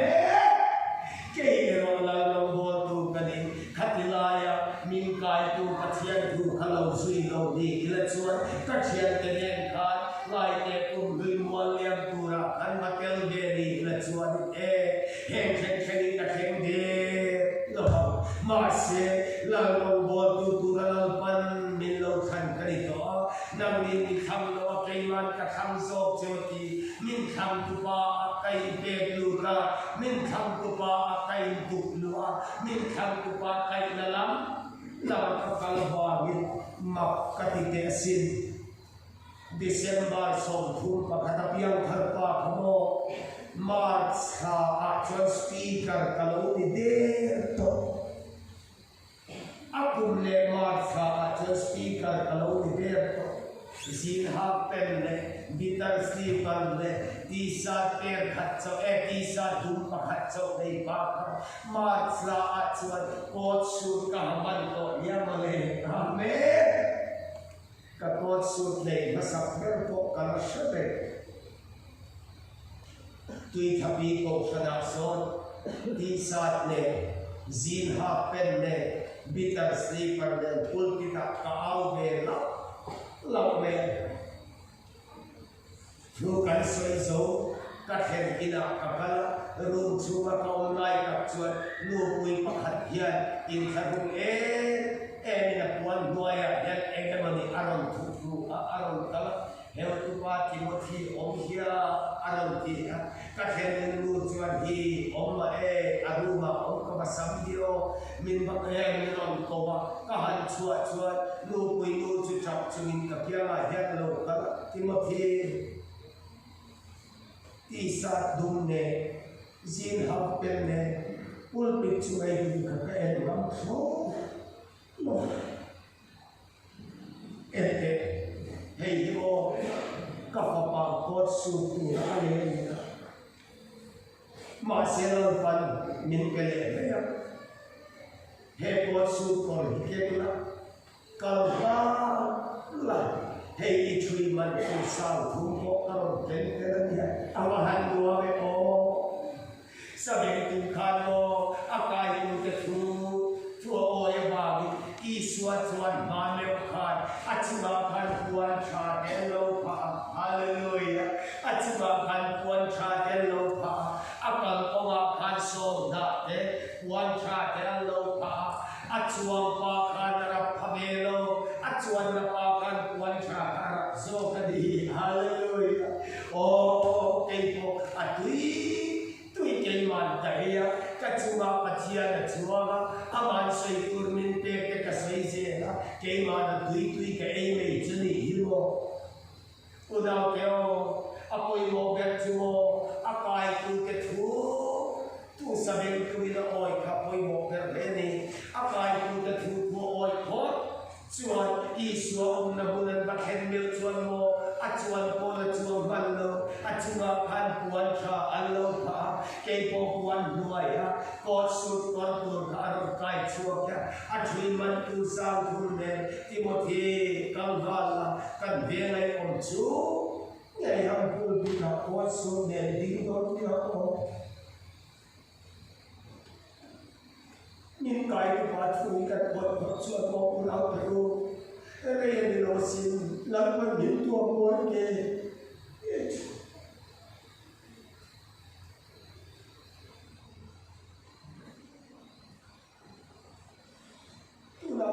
เกยรอลังรบอตูกันดีขัติลายมินกายตูกัจเจียนตูขลุ่ยสุยโลดีอิเลชวนกัจเจียนเตเนนขาดไล่เตะกุมดุยมัวเลียมตูระอันมาเกลเดรีอิเลชวนเฮงเชนิกะเฮงเดลมาเสลังรบอตูตูระลังปันมินโลขันกันดีต่อนำมินคำโลเกยมันกะคำโซบโจตีมินคำตุปาไกเปลูระมินคำตุปาไกตุกลัวมินคำตุปาไกละลัมลาคาลบาวินมักกติเตสินดิเซมบาร์สมทุนปะคตาพิยังขัดปะขโมมาร์ชาอาจจะสปีกเกอร์กาลูนิเดโตอาคุมเลมาร์ชาอาจจะสปีกเกอร์กาลูนิเดโตสินหาเป็นเลบิตาร์สตีปันเลทีสาเปิร์ขัดเจ้าทีสาดุมปะขัดเจ้าในปากมาร์ชาอาจจะโคตรสุดกับมันโตยามเลอาเมนกับโคตรสุดเลยมาสักเรื่องพวกกันเชื่อเลยตุยทับปีโกชนะโซนทีสาเลสินหาเป็นเลบิตาร์สตีปันเลพุลกิตาข้าวเวลาเราเนี่ยดูกันสวยโซ่กัดเห็นกินากับกันรูปชัวร์เขาไล่กับชวนลูกคุยประคัดเฮียนอินทรุเมีนักวันด้วยยันมันนี่อารมณ์ทุกอารมณ์ตลอดเฮลตุปาทิโมธีอมเฮียอารมณ์ที่กัดเห็นลูกชวนฮีอมมาอารูมาอมกับมาสัมเดียวมินบักมินอมโตวะก็หันชวนลูกคุยลูกจุดจับจุมินกับเฮียมาเฮียโลกกันทิโม Timothy Tisa Dumne Zin Hapelne Pulpit Suway Kakain Ramso No Ete Hey Yo Kapapa Kot Sutu Alena Marcel Pan Minkele Hey Kot Sutu Hikela Kalpa La Hey Itri Man Kusal Tumpo Karo Tenteranya Amahan Duawe O Sabi Tukano Akai Tutetu Tuo Oye Bagi Iswa Tuan Mamel Kan Atima Kan Puan Cha Elo Pa Hallelujah Atima Kan Puan Cha Elo Pa Akal Owa Kan So Da Puan Cha Elo Pa Atuang Pa Kan Rapamelo Atuan Pa Kan Puan Cha Harap So Kadi Hallelujah Oh Epo Atui Tui Keman Dahia Katsuma Patia Natuanga Aman Say Turminte Kasay Zena Keman Tui Tui Ka Eme Zuni Himo Udaw Keo Apoy Mo Bertumo Akai Tu Ketu Tu Sabing Kuila Oy Kapoy Mo Berleni Akai Tu Ketu Mo Oy Pot Chuan Iswa Nabunan Baken Mil Chuan Mo Achuan Pola Chuan Ballo Achuma Pan Puan Cha Allo Pa Kepo Puan Nuaya God Sut Kon Tur Karo Kai Chuakya Achui Man Tu Sang Turne Timothy Kanghala Kan Velai Om Chu Ngay Ham Pul Bika God Sut Ne Ding Don Tia O Nin Kai Pa Chui Kat Pot Pot Chuan Mo Pulau Peru Ere Lo Sin Lam Pan Yin Tua Mo Ke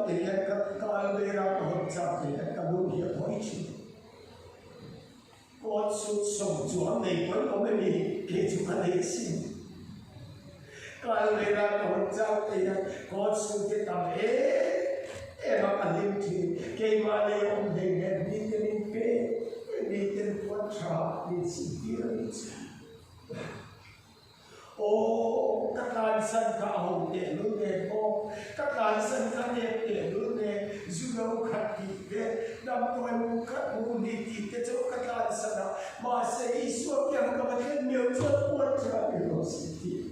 Tiyak Kal Vera Pohon Chapti Kabun Hiya Poichi God Sut Som Chuan Nei Pon Ko Memi Ke Chuan Nei Sin Kal Vera Pohon Chapti God Sut Ke Tam Ema Kalim Thi Ke Ma Le Om Deng He Ni Ten Pe Ni Ten Pon Cha Ni Si Tira Ni Si Oh, các bạn sân cả hồng để luôn để cô, các bạn sân cả đẹp để luôn để du lâu khát thịt để đâm tôi muốn khát muốn đi thịt để cho các bạn sân đó mà sẽ đi xuống kia các bạn thấy nhiều rất buồn cho điều đó sự thịt.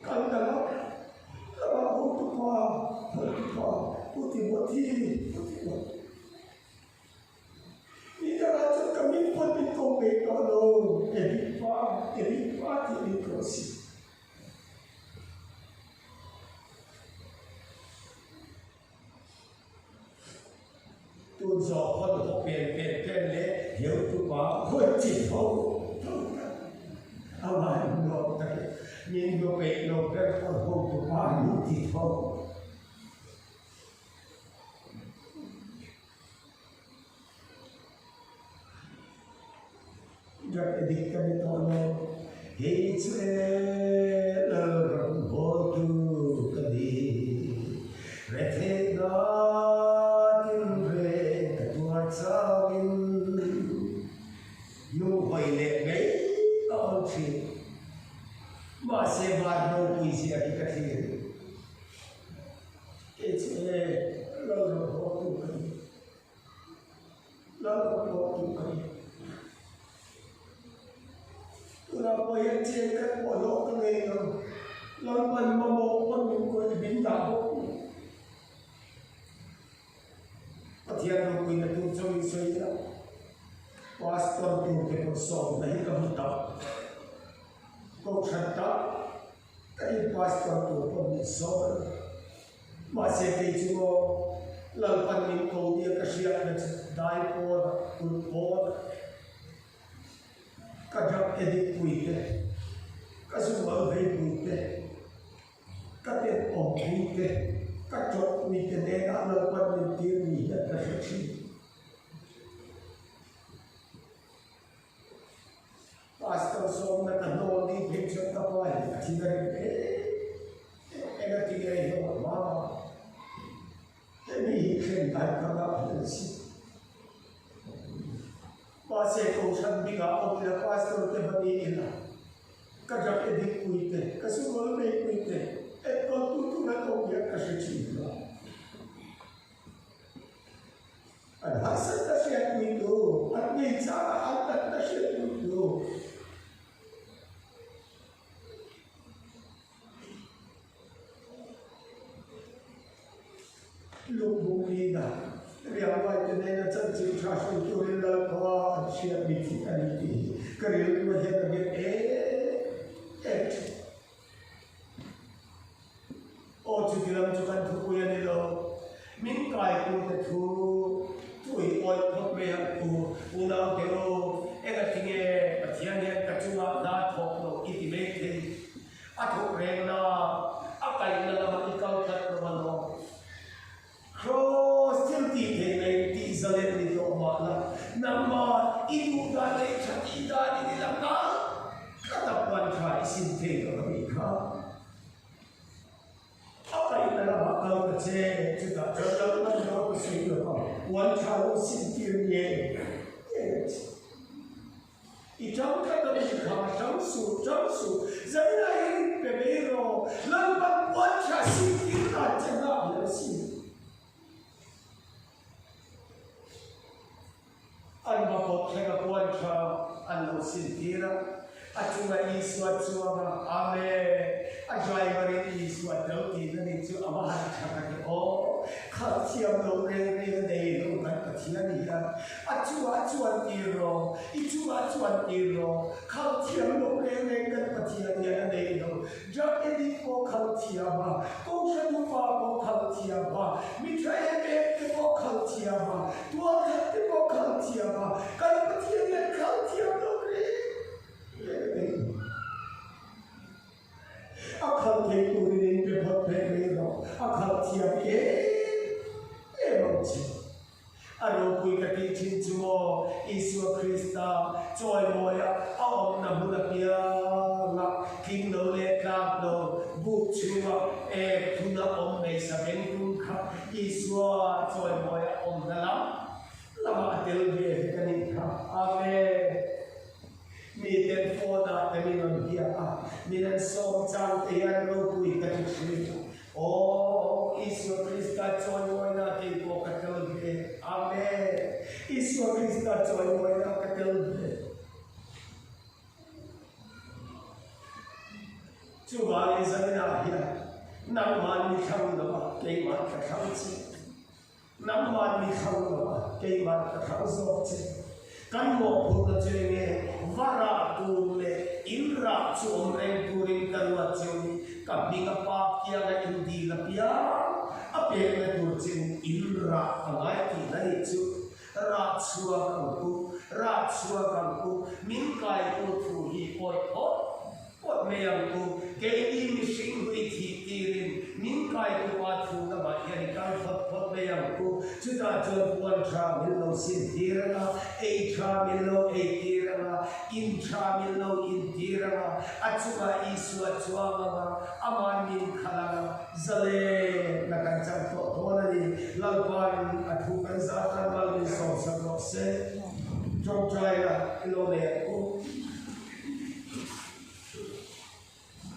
Cần đó, các bạn hút thuốc hút thì một thi. Italah kami pun dikompet kalau edipa tidak proses. Tu jauh pun pen le, hiu tu ba, pun cipau. Awak nak tak? Ni dopet pen pun tu ba, ni cipau. Jab edikkan itu orang hijrah berbodu kadi retega timre ketua cawin yu hoile gay tahun si masih baru puisi kita sendiri hijrah berbodu kadi Kenapa yang cakap polok ni lawan mabok pun mungkin bintang pun. Patihan mungkin itu cuma saya. Pastor tu keposong dah kamu tahu. Kau cerita, tapi pastor tu pun misal masih kecuma lawan ni kau dia kasihan dah por por. Kadang edit puite, kasual hei puite, katen om puite, kacok puite nena lakukan mentir ni dan kasih. Pastor som na kanong di picture kapal, kasi na rin ega tigay ho mama, khen đại các bạn là gì ba sẽ cầu sanh bị gặp ông là pastor cái vấn đề là các giặc edik quỷ tệ các sự ngôn về quỷ tệ et con tu là công việc các sự chỉ là anh hasan ta sẽ quỷ tu anh nghĩ ra anh ta sẽ quỷ tu lúc bụng đi đã riêng vậy cho nên là chân chịu trả số tôi là có chuyện bị phụ anh đi cái điều mà hiện là việc ô chú làm cho căn thu quên đi đâu mình cái cũng để thu tuổi oi thọ về thu nào kêu cái tiếng nghe cái tiếng nghe cái chú nào đã thọ nó ít đi mấy thì thọ về nó cái là mà đi câu thật là nó cross still ti này ti zalen đi đâu mà là nằm idu đã lấy chặt ida đi làm cả các tập quan phải xin thế của mình khác cái là bắt đầu cái chế chúng ta trở lại với nó có suy được không quan trọng xin tiền nhé ít trong các cái gì khác trong số giờ này cái bây giờ lần bắt quan trọng xin tiền là chân nào là xin anh mà có thể gặp quan trọng anh lo xin tiền chúng ta Isu chua mà ame driver Isu đâu thì nó đi chua ama hàng chả cái ô khát thiam lâu rèn rèn đây lâu cái cái thiam này à chua tiro khát thiam lâu rèn rèn cái thiam này đây lâu giờ cái đi có khát thiam mà công sự tu pa có khát thiam mà mitra em có khát thiam mà tua khát có khát thiam mà cái thiam này khát thiam lâu rèn akal ke kurin pe bhot pe ro akal thia e bangchi aro pui ka ti chin chumo Isu Krista choi moya aom na bula pia la king no le klap no bu chua e tuna om me sa ben kun kha Isu choi moya om na lama atel ve kanin kha amen mi ten phô na cái mình làm việc mi nên sống trong cái anh lâu tuổi cái chuyện ô Isu Krista choi moi na cái bộ cái câu về amen Isu Krista choi moi na cái câu về chú bà ấy dân nào hiện năm man mi không đâu cái mặt cái không chứ năm man mi không đâu cái mặt cái không rõ chứ kan mo phut la chenge vara tu le inra chom reng turin karwa choni ka binga pa kia ga indi la pia ape le tur chin inra angai ti nai chu ra chua kan ku min kai tu thu hi oi ot me yang ku ke di mi sing hui thi tirin min kai tu pa thu na ba yani kan phot me yang ku chu ta chon puan tha min lo sin tirana e tha min lo e tirana in tha min lo in tirana achuga Isu achua ma aman min khala zale na kan chang to na ni lalpan athu kan za ta mal min so sa se trong trai là lo le ku